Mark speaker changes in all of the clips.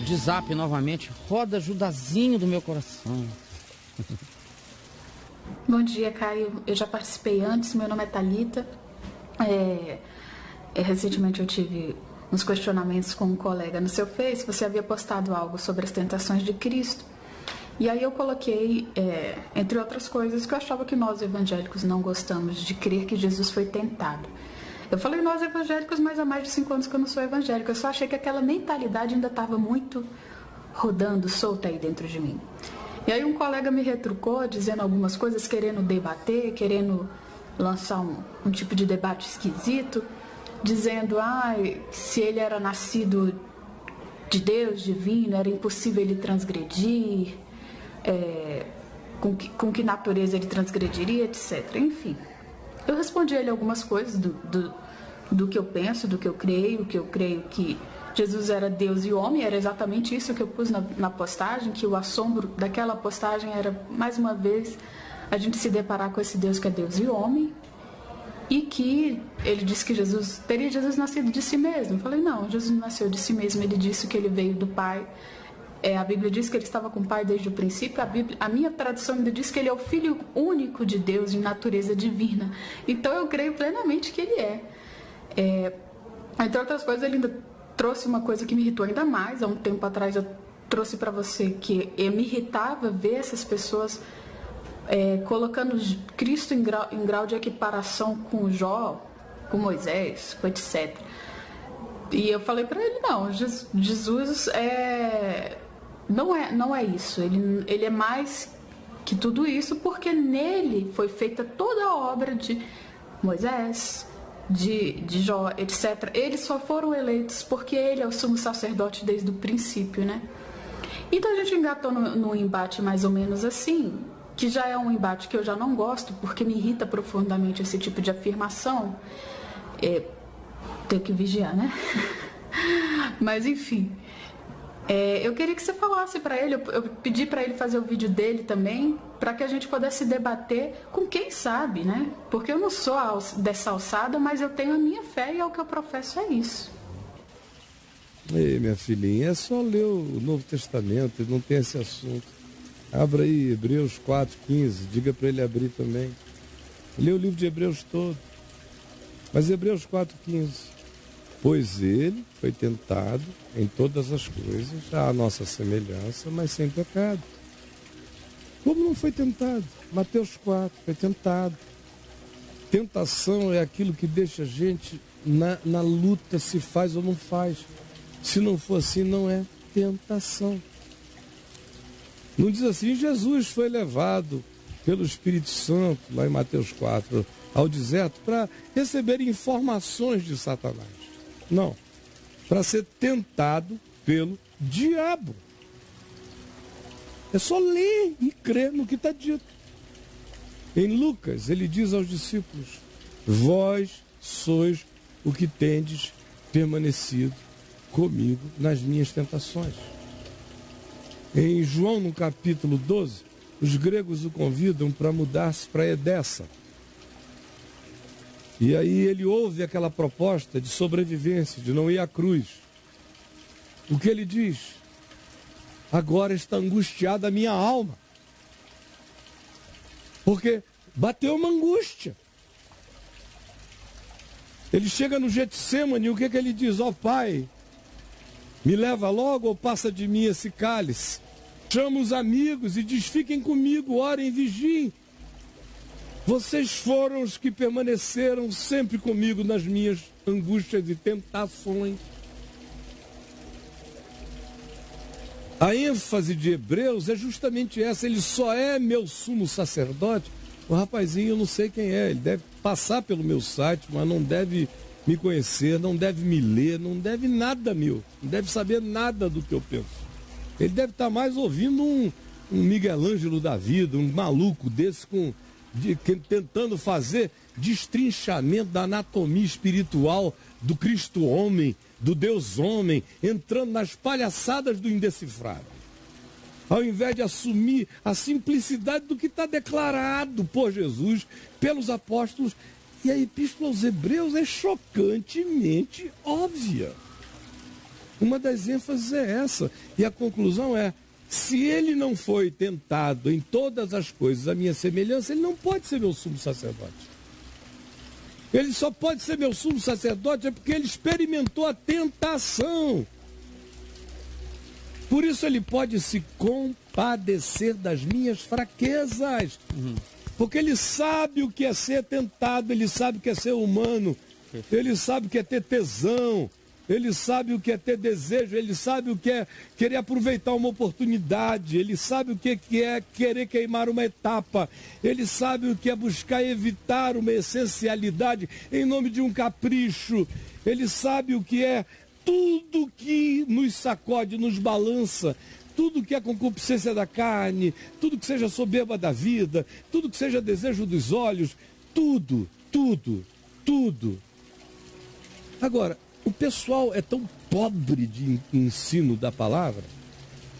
Speaker 1: de Zap novamente. Roda Judazinho do meu coração.
Speaker 2: Bom dia, Caio. Eu já participei antes, meu nome é Thalita. Recentemente eu tive uns questionamentos com um colega no seu Face. Você havia postado algo sobre as tentações de Cristo. E aí eu coloquei, entre outras coisas, que eu achava que nós evangélicos não gostamos de crer que Jesus foi tentado. Eu falei nós evangélicos, mas há mais de 5 anos que eu não sou evangélica. Eu só achei que aquela mentalidade ainda estava muito rodando, solta aí dentro de mim. E aí um colega me retrucou, dizendo algumas coisas, querendo debater, querendo lançar um tipo de debate esquisito, dizendo, se ele era nascido de Deus, divino, era impossível ele transgredir, com que natureza ele transgrediria, etc. Enfim, eu respondi a ele algumas coisas do que eu penso, do que eu creio que Jesus era Deus e homem. Era exatamente isso que eu pus na postagem, que o assombro daquela postagem era, mais uma vez, a gente se deparar com esse Deus que é Deus e homem, e que ele disse que teria Jesus nascido de si mesmo. Eu falei, não, Jesus não nasceu de si mesmo, ele disse que ele veio do Pai. A Bíblia diz que ele estava com o Pai desde o princípio. A minha tradução ainda diz que ele é o Filho único de Deus em natureza divina. Então eu creio plenamente que ele é. Entre outras coisas, ele ainda trouxe uma coisa que me irritou ainda mais. Há um tempo atrás eu trouxe para você que me irritava ver essas pessoas colocando Cristo em grau de equiparação com Jó, com Moisés, com etc. E eu falei para ele, não, Jesus não é isso. Ele é mais que tudo isso, porque nele foi feita toda a obra de Moisés, de Jó, etc. Eles só foram eleitos porque ele é o sumo sacerdote desde o princípio, né? Então a gente engatou num embate mais ou menos assim, que já é um embate que eu já não gosto, porque me irrita profundamente esse tipo de afirmação. Tenho que vigiar, né? Mas enfim, eu queria que você falasse para ele, eu pedi para ele fazer o vídeo dele também, para que a gente pudesse debater com quem sabe, né? Porque eu não sou dessa alçada, mas eu tenho a minha fé e é o que eu professo, é isso.
Speaker 3: Ei, minha filhinha, é só ler o Novo Testamento, não tem esse assunto. Abra aí Hebreus 4:15, diga para ele abrir também. Lê o livro de Hebreus todo. Mas Hebreus 4:15, pois ele foi tentado em todas as coisas, à nossa semelhança, mas sem pecado. Como não foi tentado? Mateus 4, foi tentado. Tentação é aquilo que deixa a gente na luta, se faz ou não faz. Se não for assim, não é tentação. Não diz assim, Jesus foi levado pelo Espírito Santo, lá em Mateus 4, ao deserto, para receber informações de Satanás. Não, para ser tentado pelo diabo. É só ler e crer no que está dito. Em Lucas, ele diz aos discípulos, vós sois o que tendes permanecido comigo nas minhas tentações. Em João, no capítulo 12, os gregos o convidam para mudar-se para Edessa. E aí ele ouve aquela proposta de sobrevivência, de não ir à cruz. O que ele diz? Agora está angustiada a minha alma. Porque bateu uma angústia. Ele chega no Getsêmani, o que ele diz? Ó Pai, me leva logo ou passa de mim esse cálice? Chama os amigos e diz, fiquem comigo, orem, vigiem. Vocês foram os que permaneceram sempre comigo nas minhas angústias e tentações. A ênfase de Hebreus é justamente essa, ele só é meu sumo sacerdote. O rapazinho eu não sei quem é, ele deve passar pelo meu site, mas não deve me conhecer, não deve me ler, não deve nada meu, não deve saber nada do que eu penso. Ele deve estar mais ouvindo um Miguel Ângelo da vida, um maluco desse tentando fazer destrinchamento da anatomia espiritual do Cristo homem, do Deus homem, entrando nas palhaçadas do indecifrável. Ao invés de assumir a simplicidade do que está declarado por Jesus, pelos apóstolos, e a Epístola aos Hebreus é chocantemente óbvia. Uma das ênfases é essa. E a conclusão é, se ele não foi tentado em todas as coisas à minha semelhança, ele não pode ser meu sumo sacerdote. Ele só pode ser meu sumo sacerdote porque ele experimentou a tentação. Por isso ele pode se compadecer das minhas fraquezas. Porque ele sabe o que é ser tentado, ele sabe o que é ser humano, ele sabe o que é ter tesão, ele sabe o que é ter desejo, ele sabe o que é querer aproveitar uma oportunidade, ele sabe o que é querer queimar uma etapa, ele sabe o que é buscar evitar uma essencialidade em nome de um capricho, ele sabe o que é tudo que nos sacode, nos balança, tudo que é concupiscência da carne, tudo que seja soberba da vida, tudo que seja desejo dos olhos, tudo. Agora, o pessoal é tão pobre de ensino da palavra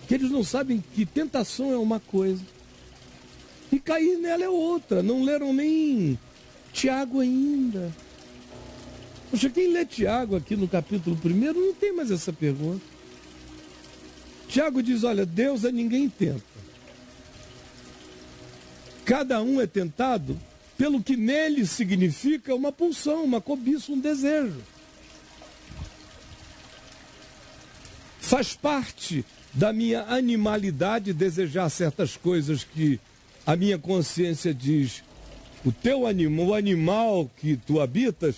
Speaker 3: que eles não sabem que tentação é uma coisa e cair nela é outra. Não leram nem Tiago ainda. Poxa, quem lê Tiago aqui no capítulo 1 não tem mais essa pergunta. Tiago diz, olha, Deus a ninguém tenta. Cada um é tentado pelo que nele significa uma pulsão, uma cobiça, um desejo. Faz parte da minha animalidade desejar certas coisas que a minha consciência diz, o animal que tu habitas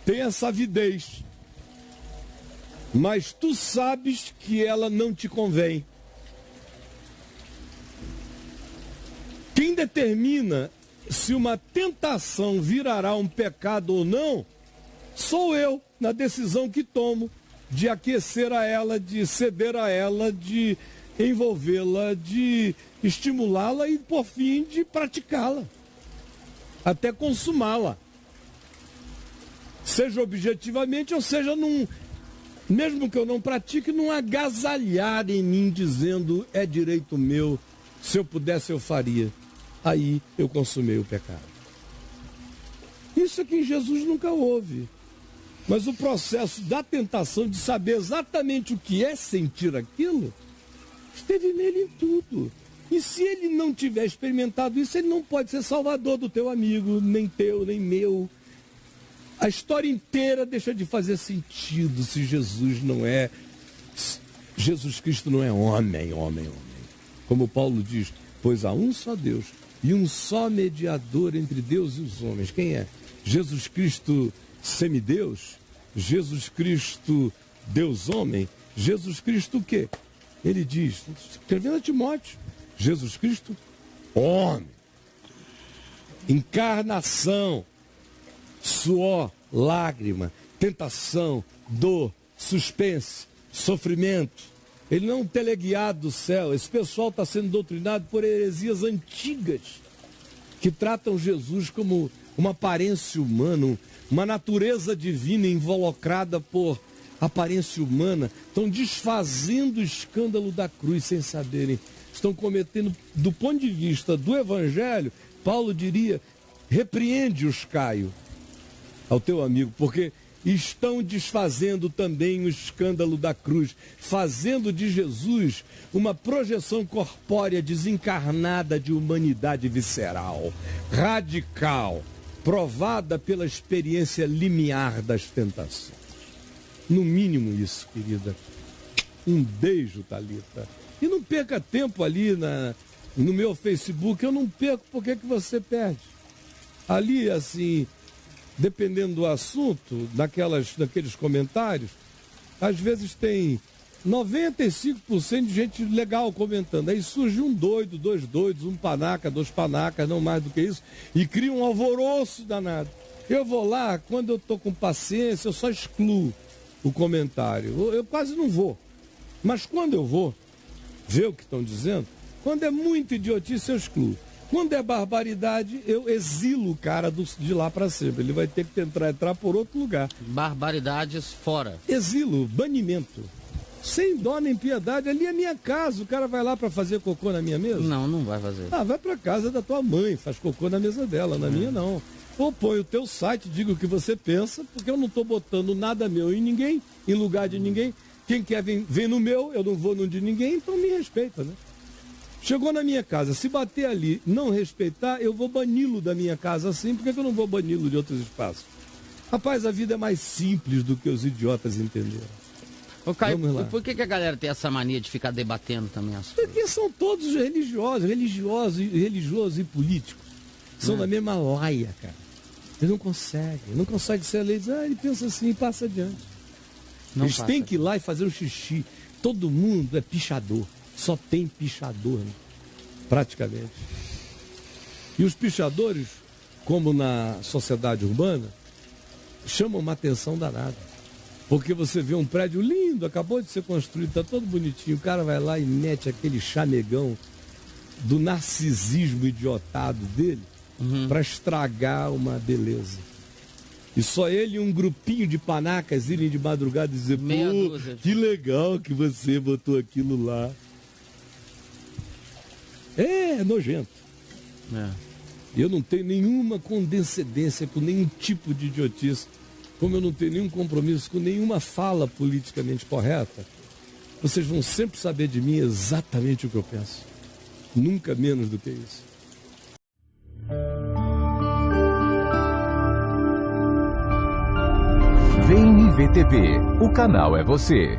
Speaker 3: tem essa avidez. Mas tu sabes que ela não te convém. Quem determina se uma tentação virará um pecado ou não, sou eu, na decisão que tomo de aquecer a ela, de ceder a ela, de envolvê-la, de estimulá-la e, por fim, de praticá-la, até consumá-la. Seja objetivamente ou seja mesmo que eu não pratique, não agasalhar em mim dizendo é direito meu, se eu pudesse eu faria. Aí eu consumei o pecado. Isso aqui em Jesus nunca houve. Mas o processo da tentação de saber exatamente o que é sentir aquilo, esteve nele em tudo. E se ele não tiver experimentado isso, ele não pode ser salvador do teu amigo, nem teu, nem meu. A história inteira deixa de fazer sentido se Jesus Cristo não é homem. Como Paulo diz, pois há um só Deus e um só mediador entre Deus e os homens. Quem é? Jesus Cristo semideus? Jesus Cristo Deus homem? Jesus Cristo o quê? Ele diz, escrevendo a Timóteo, Jesus Cristo homem. Encarnação. Suor, lágrima, tentação, dor, suspense, sofrimento. Ele não é um teleguiado do céu. Esse pessoal está sendo doutrinado por heresias antigas que tratam Jesus como uma aparência humana, uma natureza divina involucrada por aparência humana. Estão desfazendo o escândalo da cruz sem saberem. Estão cometendo, do ponto de vista do Evangelho, Paulo diria, repreende-os, Caio, ao teu amigo, porque estão desfazendo também o escândalo da cruz, fazendo de Jesus uma projeção corpórea desencarnada de humanidade visceral, radical, provada pela experiência limiar das tentações. No mínimo isso, querida. Um beijo, Thalita. E não perca tempo ali no meu Facebook, eu não perco, por que você perde? Ali, assim, dependendo do assunto, daqueles comentários, às vezes tem 95% de gente legal comentando. Aí surge um doido, dois doidos, um panaca, dois panacas, não mais do que isso, e cria um alvoroço danado. Eu vou lá, quando eu estou com paciência, eu só excluo o comentário. Eu quase não vou. Mas quando eu vou ver o que estão dizendo, quando é muito idiotice, eu excluo. Quando é barbaridade, eu exilo o cara de lá para sempre. Ele vai ter que entrar por outro lugar.
Speaker 1: Barbaridades fora.
Speaker 3: Exilo, banimento. Sem dó nem piedade. Ali é minha casa. O cara vai lá para fazer cocô na minha mesa?
Speaker 1: Não, não vai fazer.
Speaker 3: Ah, vai para casa da tua mãe, faz cocô na mesa dela. Na minha, não. Ou põe o teu site, diga o que você pensa, porque eu não estou botando nada meu em ninguém, em lugar de ninguém. Quem quer vem no meu, eu não vou no de ninguém, então me respeita, né? Chegou na minha casa, se bater ali, não respeitar, eu vou bani-lo da minha casa assim, por que eu não vou bani-lo de outros espaços? Rapaz, a vida é mais simples do que os idiotas entenderam.
Speaker 1: Ô, Caio, por que a galera tem essa mania de ficar debatendo também as coisas?
Speaker 3: Porque são todos religiosos e políticos. São da mesma laia, cara. Eles não conseguem ser eleitos. Ele pensa assim e passa adiante. Eles têm que ir lá e fazer um xixi. Todo mundo é pichador. Só tem pichador, né? Praticamente. E os pichadores, como na sociedade urbana, chamam uma atenção danada. Porque você vê um prédio lindo, acabou de ser construído, está todo bonitinho, o cara vai lá e mete aquele chamegão do narcisismo idiotado dele para estragar uma beleza. E só ele e um grupinho de panacas irem de madrugada e dizer, pô, que legal que você botou aquilo lá. É nojento. Eu não tenho nenhuma condescendência com nenhum tipo de idiotice. Como eu não tenho nenhum compromisso com nenhuma fala politicamente correta, vocês vão sempre saber de mim exatamente o que eu penso. Nunca menos do que isso.
Speaker 4: Vem me ver TV. O canal é você.